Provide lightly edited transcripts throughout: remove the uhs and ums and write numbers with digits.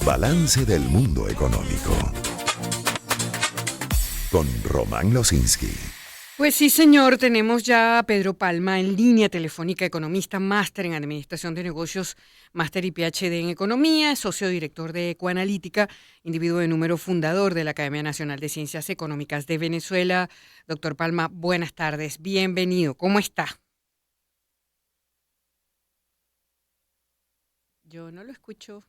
Balance del mundo económico. Con Román Losinski. Pues sí, señor, tenemos ya a Pedro Palma en línea telefónica, economista, máster en Administración de Negocios, máster y PhD en Economía, socio director de Ecoanalítica, individuo de número fundador de la Academia Nacional de Ciencias Económicas de Venezuela. Doctor Palma, buenas tardes, bienvenido. ¿Cómo está? Yo no lo escucho.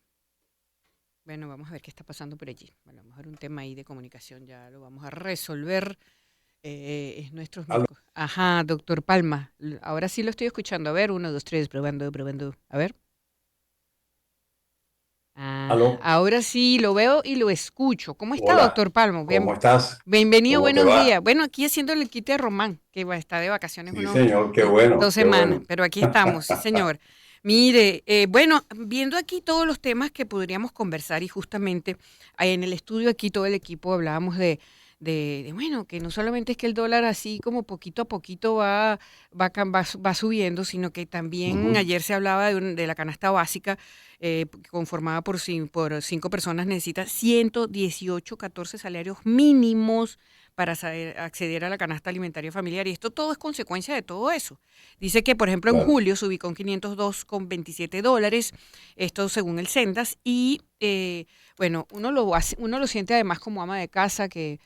Bueno, vamos a ver qué está pasando por allí. Bueno, a lo mejor un tema ahí de comunicación ya lo vamos a resolver. Es nuestros Aló. micros. Ajá, doctor Palma. Ahora sí lo estoy escuchando. A ver, 1, 2, 3, probando, probando. A ver. Aló. Ahora sí lo veo y lo escucho. ¿Cómo está, Hola, doctor Palma? ¿cómo estás? Bienvenido, ¿Cómo te buenos días. va? Bueno, aquí haciéndole el quite a Román, que está de vacaciones Sí, señor, qué dos bueno, qué semanas, bueno. pero aquí estamos, sí, señor. Mire, bueno, viendo aquí todos los temas que podríamos conversar y justamente en el estudio aquí todo el equipo hablábamos bueno, que no solamente es que el dólar así como poquito a poquito va subiendo, sino que también Ujú. ayer se hablaba de la canasta básica conformada por 5 personas, necesita 118, 14 salarios mínimos para acceder a la canasta alimentaria familiar. Y esto todo es consecuencia de todo eso. Dice que, por ejemplo, en Claro. julio se ubicó en $502,27, esto según el Sendas, y bueno, uno lo siente además como ama de casa que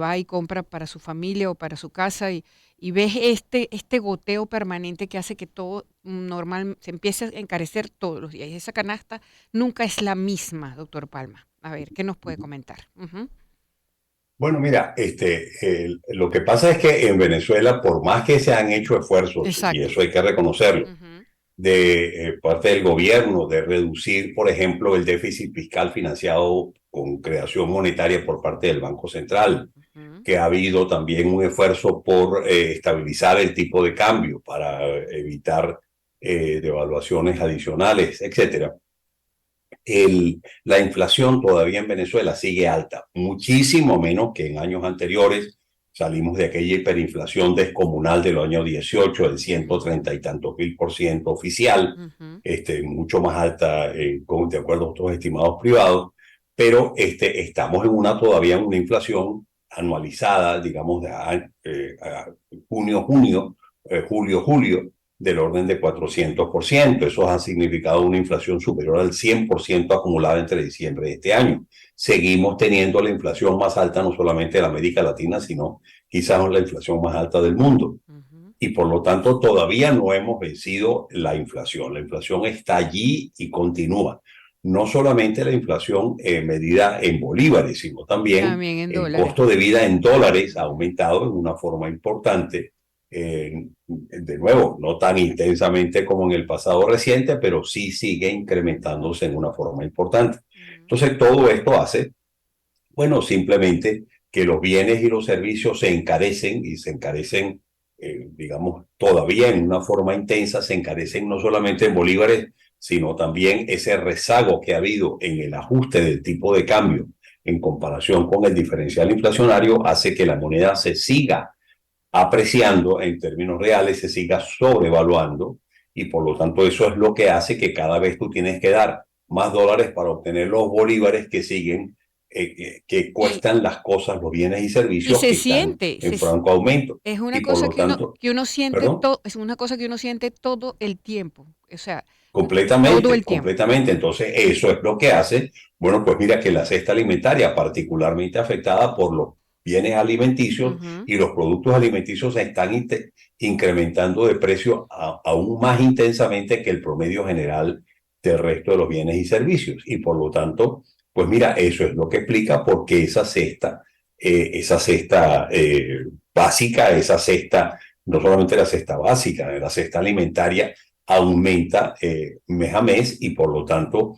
va y compra para su familia o para su casa y ves este goteo permanente que hace que todo normal se empiece a encarecer todos los días. Y esa canasta nunca es la misma, doctor Palma. A ver, ¿qué nos puede comentar? Ujú. Bueno, mira, lo que pasa es que en Venezuela, por más que se han hecho esfuerzos, y Exacto. eso hay que reconocerlo, Ujú, de parte del gobierno, de reducir, por ejemplo, el déficit fiscal financiado con creación monetaria por parte del Banco Central, ujú. que ha habido también un esfuerzo por estabilizar el tipo de cambio para evitar devaluaciones adicionales, etcétera. La inflación todavía en Venezuela sigue alta, muchísimo menos que en años anteriores. Salimos de aquella hiperinflación descomunal del año 18, del 130 y tantos mil% oficial, Ujú. mucho más alta de acuerdo a otros estimados privados, pero estamos en todavía una inflación anualizada, digamos, a junio, julio, del orden de 400%. Eso ha significado una inflación superior al 100% acumulada entre diciembre de este año. Seguimos teniendo la inflación más alta no solamente de la América Latina, sino quizás la inflación más alta del mundo. Ujú. Y por lo tanto todavía no hemos vencido la inflación. La inflación está allí y continúa. No solamente la inflación medida en bolívares, sino también También en el dólares. costo de vida en dólares ha Ujú. aumentado en una forma importante. De nuevo, no tan intensamente como en el pasado reciente, pero sí sigue incrementándose en una forma importante. Ujú. Entonces, todo esto hace, bueno, simplemente que los bienes y los servicios se encarecen y se encarecen, digamos, todavía en una forma intensa, se encarecen no solamente en bolívares, sino también ese rezago que ha habido en el ajuste del tipo de cambio en comparación con el diferencial inflacionario hace que la moneda se siga apreciando en términos reales, se siga sobrevaluando y por lo tanto eso es lo que hace que cada vez tú tienes que dar más dólares para obtener los bolívares que siguen, que Y, cuestan las cosas, los bienes y y servicios se que están siente, en franco aumento. es una Y por cosa lo tanto, que uno siente perdón, todo, es una cosa que uno siente todo el tiempo. O sea, todo completamente, el tiempo. completamente. Entonces eso es lo que hace, bueno, pues mira que la cesta alimentaria particularmente afectada por los bienes alimenticios Ujú. y los productos alimenticios se están incrementando de precio aún más intensamente que el promedio general del resto de los bienes y servicios. Y por lo tanto, pues mira, eso es lo que explica por qué esa cesta básica, esa cesta, no solamente la cesta básica, la cesta alimentaria aumenta mes a mes y por lo tanto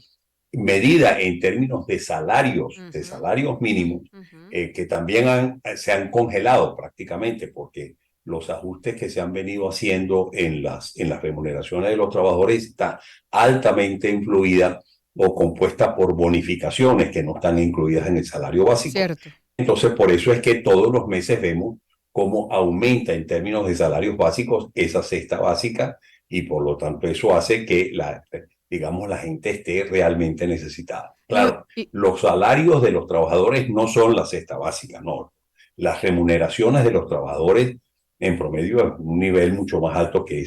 medida en términos de Ujú, salarios mínimos, ujú. que también se han congelado prácticamente porque los ajustes que se han venido haciendo en las remuneraciones de los trabajadores está altamente influida o compuesta por bonificaciones que no están incluidas en el salario básico. Cierto. Entonces, por eso es que todos los meses vemos cómo aumenta en términos de salarios básicos esa cesta básica y por lo tanto eso hace que digamos, la gente esté realmente necesitada. No, Claro, los salarios de los trabajadores no son la cesta básica, no. Las remuneraciones de los trabajadores en promedio es un nivel mucho más alto que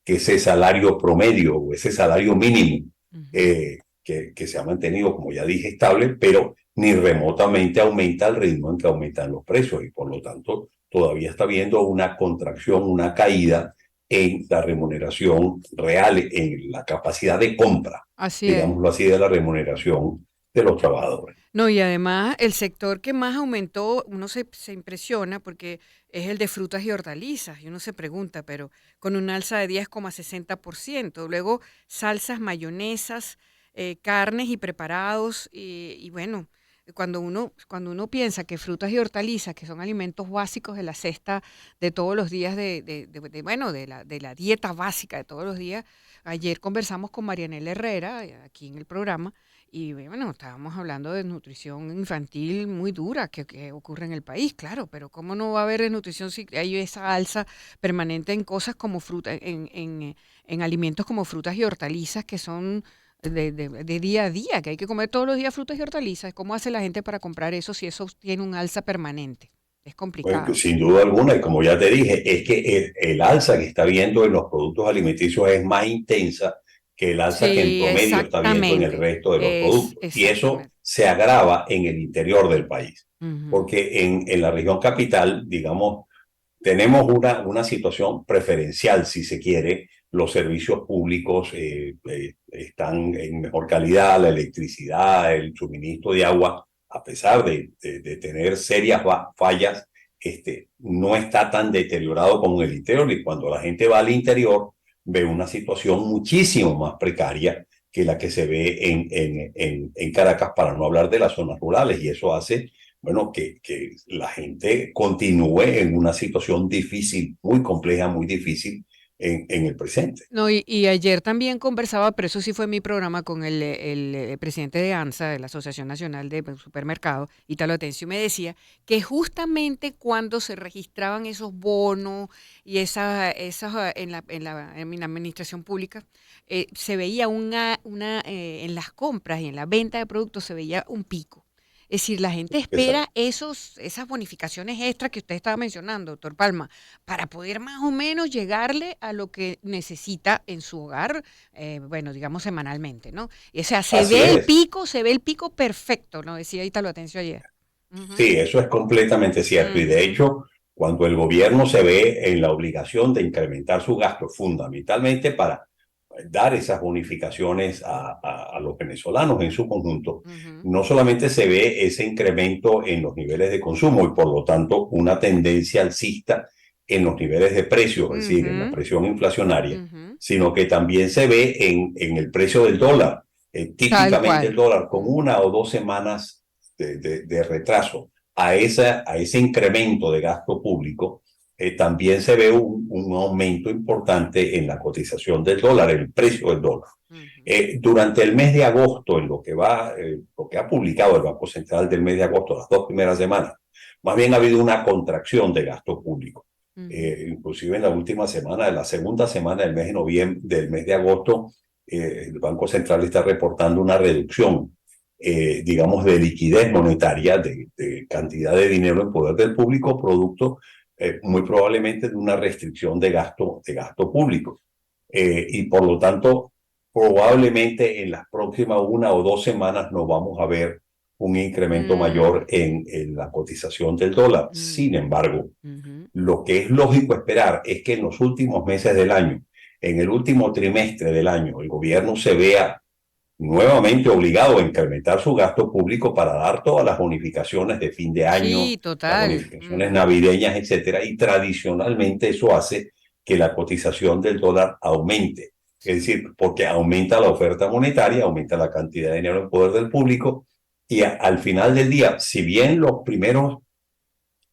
ese salario promedio o ese salario mínimo que se ha mantenido, como ya dije, estable, pero ni remotamente aumenta el ritmo en que aumentan los precios y por lo tanto todavía está habiendo una contracción, una caída en la remuneración real, en la capacidad de compra, así es. digámoslo así, de la remuneración de los trabajadores. No, y además el sector que más aumentó, uno se impresiona porque es el de frutas y hortalizas, y uno se pregunta, pero con un alza de 10,60%. Luego salsas, mayonesas, carnes y preparados, y bueno, cuando uno piensa que frutas y hortalizas, que son alimentos básicos de la cesta de todos los días, bueno, de la dieta básica de todos los días, ayer conversamos con Marianela Herrera, aquí en el programa, y bueno, estábamos hablando de nutrición infantil muy dura que ocurre en el país, claro, pero ¿cómo no va a haber desnutrición si hay esa alza permanente en cosas como fruta, en alimentos como frutas y hortalizas que son de día a día, que hay que comer todos los días frutas y hortalizas? ¿Cómo hace la gente para comprar eso si eso tiene un alza permanente? Es Pues, complicado. sin duda alguna, y como ya te dije, es que el alza que está viendo en los productos alimenticios es más intensa que el alza que en Sí, promedio está viendo en el exactamente. resto de los Es productos. Y eso exactamente. se agrava en el interior del país, Ujú. porque en la región capital, digamos, tenemos una situación preferencial, si se quiere. Los servicios públicos están en mejor calidad, la electricidad, el suministro de agua, a pesar de tener serias fallas, no está tan deteriorado como en el interior. Y cuando la gente va al interior, ve una situación muchísimo más precaria que la que se ve en Caracas, para no hablar de las zonas rurales. Y eso hace, bueno, que la gente continúe en una situación difícil, muy compleja, muy difícil en el presente. No, y ayer también conversaba, pero eso sí fue mi programa con el presidente de ANSA, de la Asociación Nacional de Supermercados, Italo Atencio, y me decía que justamente cuando se registraban esos bonos y esas en la administración pública, se veía en las compras y en la venta de productos se veía un pico. Es decir, la gente espera Exacto. esas bonificaciones extras que usted estaba mencionando, doctor Palma, para poder más o menos llegarle a lo que necesita en su hogar, bueno, digamos semanalmente, ¿no? O sea, Así es. se ve el pico perfecto, ¿no? Decía Italo Atencio ayer. Ujú, Sí, eso es completamente cierto. Y de ujú, hecho, cuando el gobierno se ve en la obligación de incrementar su gasto fundamentalmente para dar esas bonificaciones a los venezolanos en su conjunto, ujú, no solamente se ve ese incremento en los niveles de consumo y por lo tanto una tendencia alcista en los niveles de precios, es decir, en la ujú, presión inflacionaria, ujú. sino que también se ve en el precio del dólar. Tal Típicamente el cual. dólar con Ujú, 1 o 2 semanas de retraso a ese incremento de gasto público, también se ve un aumento importante en la cotización del dólar, el precio del dólar. ujú, Durante el mes de agosto, en lo que ha publicado el Banco Central del mes de agosto, las 2 primeras semanas, más bien ha habido una contracción de gasto público. ujú, Inclusive en la última semana, de la segunda semana del mes de noviembre, del mes de agosto, el Banco Central está reportando una reducción, digamos, de liquidez monetaria, de cantidad de dinero en poder del público, producto muy probablemente de una restricción de gasto público. Y por lo tanto, probablemente en las próximas 1 o 2 semanas no vamos a ver un incremento mayor mm, en la cotización del dólar. Sin ujú, embargo, ujú. lo que es lógico esperar es que en los últimos meses del año, en el último trimestre del año, el gobierno se vea nuevamente obligado a incrementar su gasto público para dar todas las bonificaciones de fin de año, Sí, las total. bonificaciones Ujú, navideñas, etcétera, y tradicionalmente eso hace que la cotización del dólar aumente. Es decir, porque aumenta la oferta monetaria, aumenta la cantidad de dinero en poder del público, y al final del día, si bien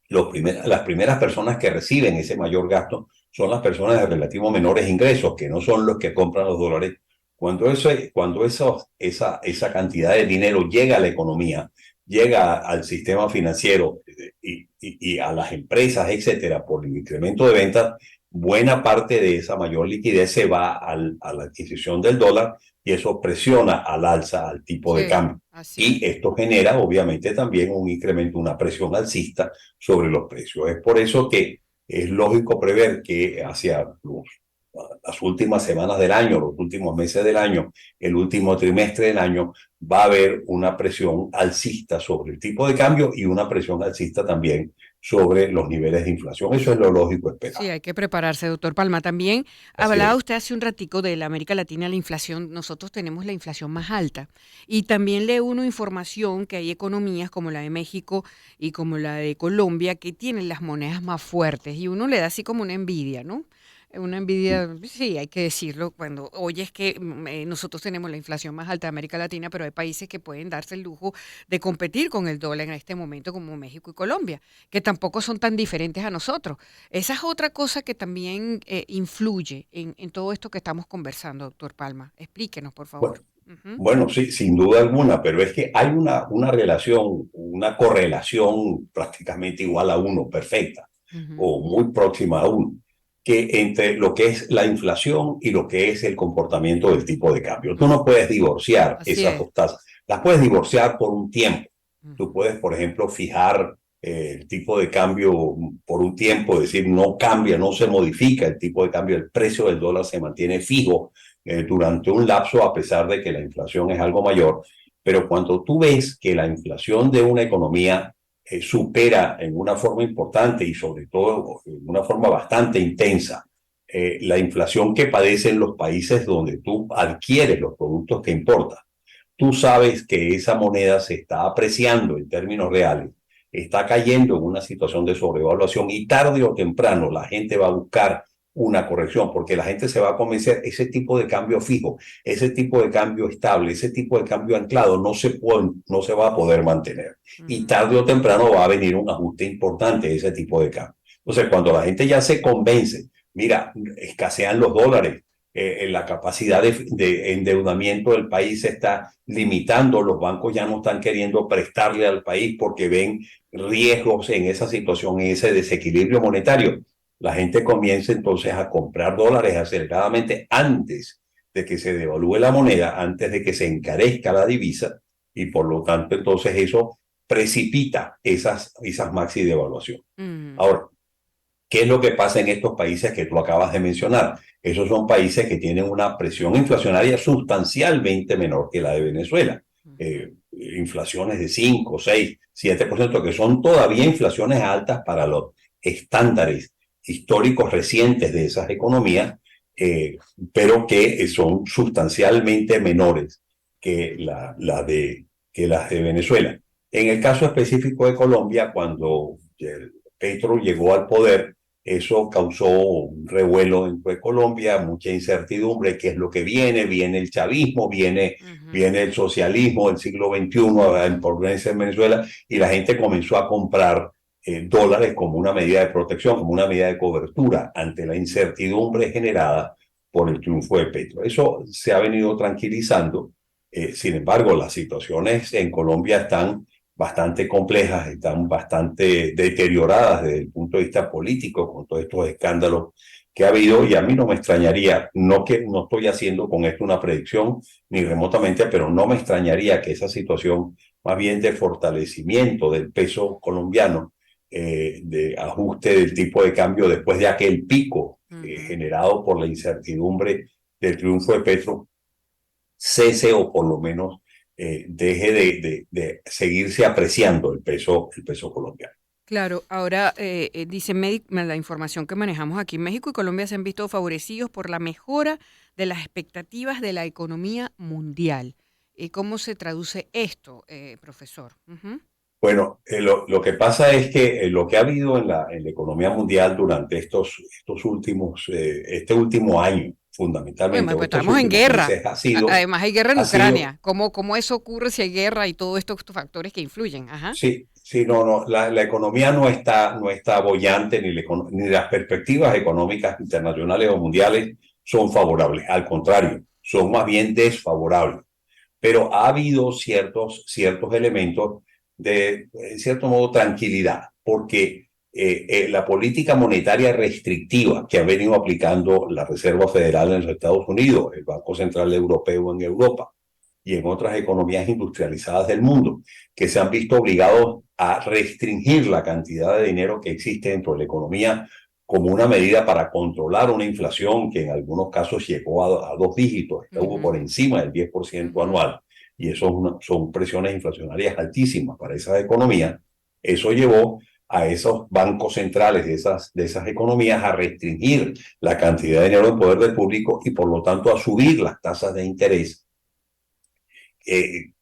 las primeras personas que reciben ese mayor gasto son las personas de relativo menores ingresos, que no son los que compran los dólares. Esa cantidad de dinero llega a la economía, llega al sistema financiero y a las empresas, etcétera, por el incremento de ventas, buena parte de esa mayor liquidez se va a la adquisición del dólar, y eso presiona al alza al tipo de Sí, cambio. así es. Y esto genera obviamente también un incremento, una presión alcista sobre los precios. Es por eso que es lógico prever que hacia las últimas semanas del año, los últimos meses del año, el último trimestre del año, va a haber una presión alcista sobre el tipo de cambio y una presión alcista también sobre los niveles de inflación. Eso es lo lógico esperar. Sí, hay que prepararse, doctor Palma. También Así hablaba es. usted hace un ratico de la América Latina, la inflación. Nosotros tenemos la inflación más alta. Y también lee uno información que hay economías como la de México y como la de Colombia que tienen las monedas más fuertes. Y uno le da así como una envidia, ¿no? Una envidia, sí, hay que decirlo, cuando oyes que nosotros tenemos la inflación más alta de América Latina, pero hay países que pueden darse el lujo de competir con el dólar en este momento, como México y Colombia, que tampoco son tan diferentes a nosotros. Esa es otra cosa que también influye en todo esto que estamos conversando, doctor Palma. Explíquenos, por Bueno, favor. Ujú, bueno, sí, sin duda alguna, pero es que hay una relación, una correlación prácticamente igual a uno, perfecta, ujú. o muy próxima a uno, que entre lo que es la inflación y lo que es el comportamiento del tipo de cambio. Tú no puedes divorciar Así esas es. dos tasas, las puedes divorciar por un tiempo. Tú Ujú, puedes, por ejemplo, fijar el tipo de cambio por un tiempo, es decir, no cambia, no se modifica el tipo de cambio, el precio del dólar se mantiene fijo durante un lapso a pesar de que la inflación es algo mayor. Pero cuando tú ves que la inflación de una economía supera en una forma importante y sobre todo en una forma bastante intensa la inflación que padecen los países donde tú adquieres los productos que importas, tú sabes que esa moneda se está apreciando en términos reales, está cayendo en una situación de sobrevaluación y tarde o temprano la gente va a buscar una corrección, porque la gente se va a convencer, ese tipo de cambio fijo, ese tipo de cambio estable, ese tipo de cambio anclado no se va a poder mantener. Y ujú. tarde o temprano va a venir un ajuste importante de ese tipo de cambio. Entonces, cuando la gente ya se convence, mira, escasean los dólares, la capacidad de endeudamiento del país se está limitando, los bancos ya no están queriendo prestarle al país porque ven riesgos en esa situación, en ese desequilibrio monetario. La gente comienza entonces a comprar dólares aceleradamente antes de que se devalúe la moneda, antes de que se encarezca la divisa y por lo tanto entonces eso precipita esas maxi devaluaciones. Mm, Ahora, ¿qué es lo que pasa en estos países que tú acabas de mencionar? Esos son países que tienen una presión inflacionaria sustancialmente menor que la de Venezuela. ujú, Inflaciones de 5, 6, 7%, que son todavía inflaciones altas para los estándares históricos recientes de esas economías, eh, pero que son sustancialmente menores que, ujú, que las de Venezuela. En el caso específico de Colombia, cuando Petro llegó al poder, eso causó un revuelo dentro de Colombia, mucha incertidumbre, qué es lo que viene, viene el chavismo, ujú, viene el socialismo del siglo XXI en progreso en Venezuela, y la gente comenzó a comprar dólares como una medida de protección, como una medida de cobertura ante la incertidumbre generada por el triunfo de Petro. Eso se ha venido tranquilizando. Sin embargo, las situaciones en Colombia están bastante complejas, están bastante deterioradas desde el punto de vista político con todos estos escándalos que ha habido y a mí no me extrañaría, no que no estoy haciendo con esto una predicción ni remotamente, pero no me extrañaría que esa situación más bien de fortalecimiento del peso colombiano, de ajuste del tipo de cambio después de aquel pico ujú. generado por la incertidumbre del triunfo de Petro, cese o por lo menos deje de seguirse apreciando el peso colombiano. Claro, ahora dice la información que manejamos aquí, México y Colombia se han visto favorecidos por la mejora de las expectativas de la economía mundial. ¿Cómo se traduce esto, profesor? Ujú. Bueno, lo que pasa es que lo que ha habido en la economía mundial durante este último año, Bueno, fundamentalmente, o pues estos estamos en últimos guerra. meses, Además hay guerra en ha sido, Ucrania. ¿Cómo eso ocurre si hay guerra y todos estos factores que influyen? Ajá. sí, sí, no, no, la economía no está bollante, ni las perspectivas económicas internacionales o mundiales son favorables, al contrario, son más bien desfavorables. Pero ha habido ciertos elementos de, en cierto modo, tranquilidad, porque la política monetaria restrictiva que ha venido aplicando la Reserva Federal en los Estados Unidos, el Banco Central Europeo en Europa y en otras economías industrializadas del mundo, que se han visto obligados a restringir la cantidad de dinero que existe dentro de la economía como una medida para controlar una inflación que en algunos casos llegó a 2 dígitos, estuvo por encima del 10% anual, y eso son presiones inflacionarias altísimas para esas economías. Eso llevó a esos bancos centrales de esas economías a restringir la cantidad de dinero en poder del público y por lo tanto a subir las tasas de interés,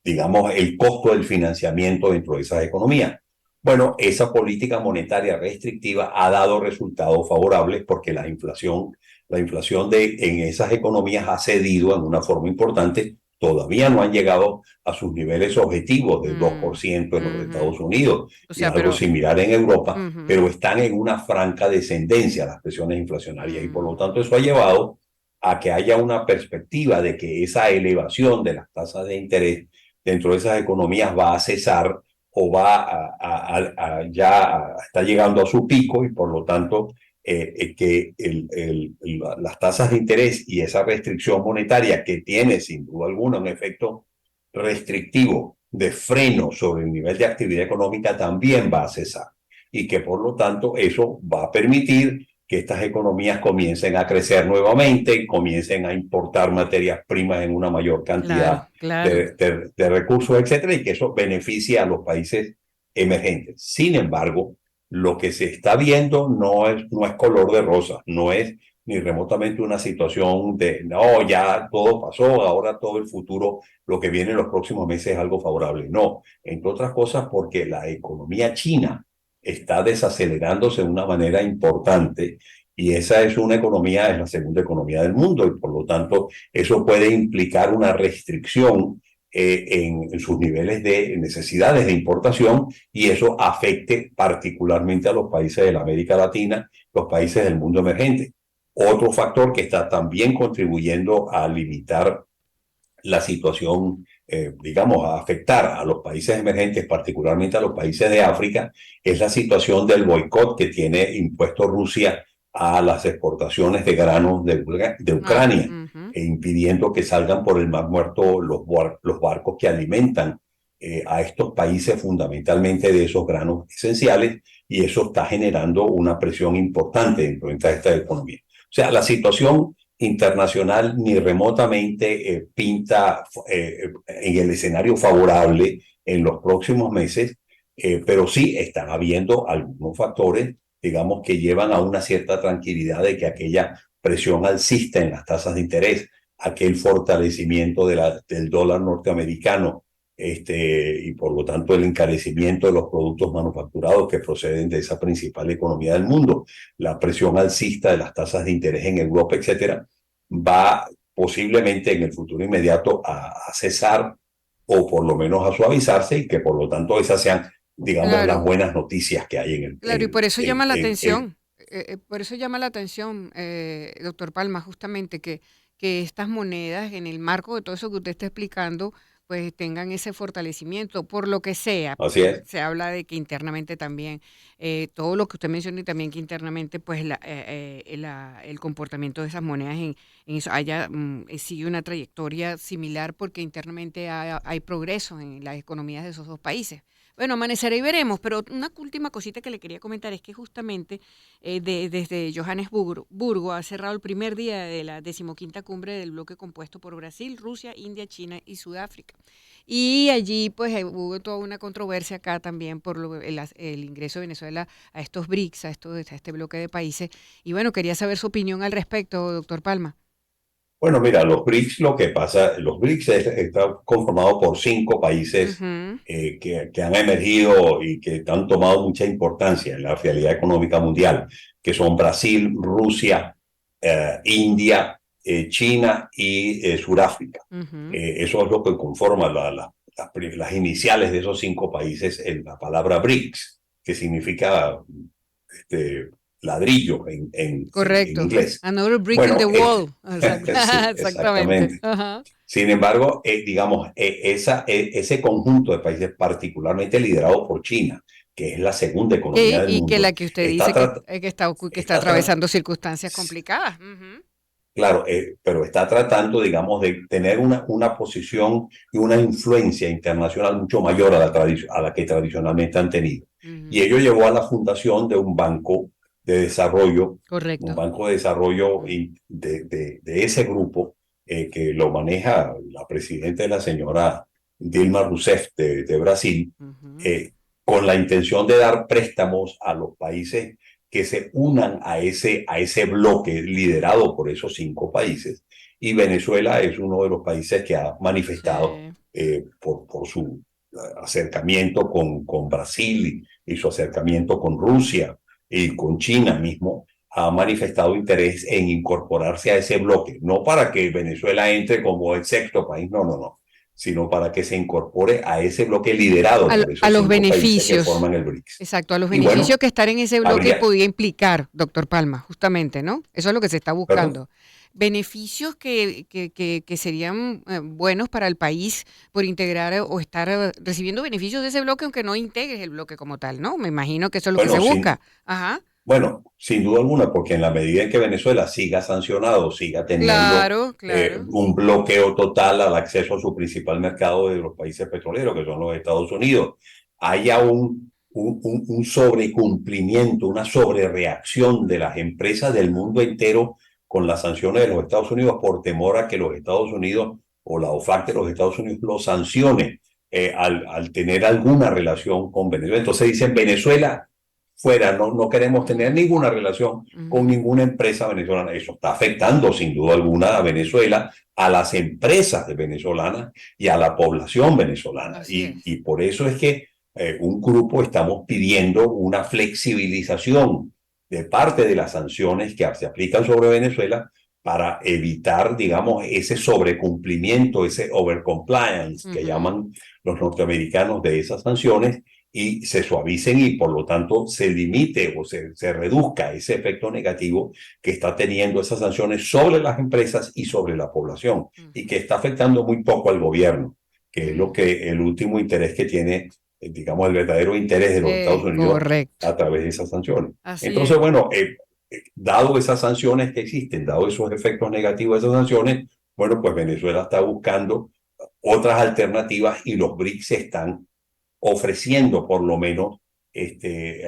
digamos, el costo del financiamiento dentro de esas economías. Bueno, esa política monetaria restrictiva ha dado resultados favorables porque la inflación en esas economías ha cedido en una forma importante. Todavía no han llegado a sus niveles objetivos del 2% en los Estados Unidos, O sea, y algo similar en Europa, Ujú. pero están en una franca descendencia las presiones inflacionarias y por lo tanto eso ha llevado a que haya una perspectiva de que esa elevación de las tasas de interés dentro de esas economías va a cesar o va ya está llegando a su pico y por lo tanto que las tasas de interés y esa restricción monetaria que tiene sin duda alguna un efecto restrictivo de freno sobre el nivel de actividad económica también va a cesar y que por lo tanto eso va a permitir que estas economías comiencen a crecer nuevamente, comiencen a importar materias primas en una mayor cantidad de recursos, etcétera, y que eso beneficie a los países emergentes. Sin embargo, lo que se está viendo no es color de rosa, no es ni remotamente una situación de, no, ya todo pasó, ahora todo el futuro, lo que viene en los próximos meses es algo favorable. No, entre otras cosas porque la economía china está desacelerándose de una manera importante y esa es una economía, es la segunda economía del mundo y por lo tanto eso puede implicar una restricción en sus niveles de necesidades de importación y eso afecte particularmente a los países de la América Latina, los países del mundo emergente. Otro factor que está también contribuyendo a limitar la situación, digamos, a afectar a los países emergentes, particularmente a los países de África, es la situación del boicot que tiene impuesto Rusia a las exportaciones de granos de Ucrania, impidiendo que salgan por el Mar Muerto los barcos que alimentan a estos países fundamentalmente de esos granos esenciales, y eso está generando una presión importante dentro de esta economía. O sea, la situación internacional ni remotamente pinta en el escenario favorable en los próximos meses, pero sí están habiendo algunos factores, digamos, que llevan a una cierta tranquilidad de que aquella presión alcista en las tasas de interés, aquel fortalecimiento del dólar norteamericano, y por lo tanto el encarecimiento de los productos manufacturados que proceden de esa principal economía del mundo, la presión alcista de las tasas de interés en Europa, etcétera, va posiblemente en el futuro inmediato a cesar o por lo menos a suavizarse y que por lo tanto esas sean, digamos, las buenas noticias que hay en el... Claro, y por eso llama la atención, por eso llama la atención, doctor Palma, justamente que estas monedas, en el marco de todo eso que usted está explicando, pues tengan ese fortalecimiento, por lo que sea. Así es. Se habla de que internamente también, todo lo que usted menciona y también que internamente, pues el comportamiento de esas monedas en eso sigue una trayectoria similar porque internamente hay progreso en las economías de esos dos países. Bueno, amanecerá y veremos, pero una última cosita que le quería comentar es que justamente desde Johannesburgo ha cerrado el primer día de la 15ª cumbre del bloque compuesto por Brasil, Rusia, India, China y Sudáfrica. Y allí pues hubo toda una controversia acá también por el ingreso de Venezuela a estos BRICS, a este bloque de países. Y bueno, quería saber su opinión al respecto, doctor Palma. Bueno, mira, los BRICS, lo que pasa, los BRICS está conformado por 5 países que han emergido y que han tomado mucha importancia en la realidad económica mundial, que son Brasil, Rusia, India, China y Sudáfrica. Eso es lo que conforma las iniciales de esos 5 países en la palabra BRICS, que significa ladrillo en inglés. Another brick in the wall. Exactamente. Sin embargo, digamos, ese conjunto de países, particularmente liderado por China, que es la segunda economía del Y que la mundo, que usted está, dice que, trat- que está está tra- atravesando circunstancias complicadas. Ujú. claro, pero está tratando, digamos, de tener una posición y una influencia internacional mucho mayor a la que tradicionalmente han tenido. Y Ujú. ello llevó a la fundación de un Correcto. banco de desarrollo Ujú. y de ese grupo que lo maneja la presidenta, la señora Dilma Rousseff de Brasil, Ujú. eh, con la intención de dar préstamos a los países que se unan a ese bloque liderado por esos 5 países. Y Venezuela es uno de los países que ha manifestado Sí. por su acercamiento con Brasil y su acercamiento con Rusia y con China mismo, ha manifestado interés en incorporarse a ese bloque, no para que Venezuela entre como el sexto país, no, sino para que se incorpore a ese bloque liderado por A esos los 5 países que beneficios, forman el BRICS. exacto, a los Y beneficios bueno, que estar en ese bloque habría, podía implicar, doctor Palma, justamente, ¿no? Eso es lo que se está perdón, buscando. Beneficios que serían buenos para el país por integrar o estar recibiendo beneficios de ese bloque, aunque no integres el bloque como tal, ¿no? Me imagino que eso es lo que se bueno, busca. Ajá. sin duda alguna, porque en la medida en que Venezuela siga sancionado, siga teniendo Claro, claro. un bloqueo total al acceso a su principal mercado de los países petroleros, que son los Estados Unidos, haya un sobrecumplimiento, una sobrereacción de las empresas del mundo entero con las sanciones de los Estados Unidos por temor a que los Estados Unidos o la OFAC de los Estados Unidos lo sancione al tener alguna relación con Venezuela. Entonces dicen Venezuela fuera, no queremos tener ninguna relación con Ujú. ninguna empresa venezolana. Eso está afectando sin duda alguna a Venezuela, a las empresas de venezolanas y a la población venezolana. Así es. Y por eso es que un grupo estamos pidiendo una flexibilización de parte de las sanciones que se aplican sobre Venezuela para evitar, digamos, ese sobrecumplimiento, ese overcompliance que Ujú. llaman los norteamericanos de esas sanciones y se suavicen y por lo tanto se limite o se reduzca ese efecto negativo que está teniendo esas sanciones sobre las empresas y sobre la población y que Ujú. está afectando muy poco al gobierno, que es lo Mm. que el último interés que tiene, digamos, el verdadero interés de los Estados Unidos Correcto. a través de esas sanciones. Así Entonces, es. bueno, dado esas sanciones que existen, dado esos efectos negativos de esas sanciones, bueno, pues Venezuela está buscando otras alternativas y los BRICS están ofreciendo por lo menos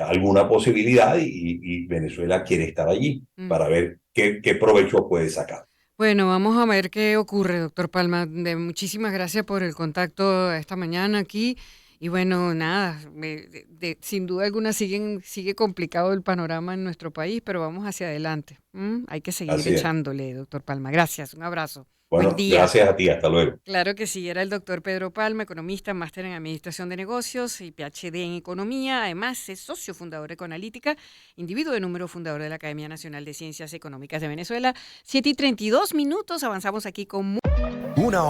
alguna posibilidad y Venezuela quiere estar allí para Ujú. ver qué provecho puede sacar. Bueno, vamos a ver qué ocurre, doctor Palma. Muchísimas gracias por el contacto esta mañana aquí. Y bueno, nada, sin duda alguna sigue complicado el panorama en nuestro país, pero vamos hacia adelante. Hay que seguir Así es. echándole, doctor Palma. Gracias, un abrazo. Buen Bueno, día. gracias a ti, hasta luego. Claro que sí, era el doctor Pedro Palma, economista, máster en Administración de Negocios y PhD en Economía. Además, es socio fundador de Econalítica, individuo de número fundador de la Academia Nacional de Ciencias Económicas de Venezuela. 7:32 minutos, avanzamos aquí con... Una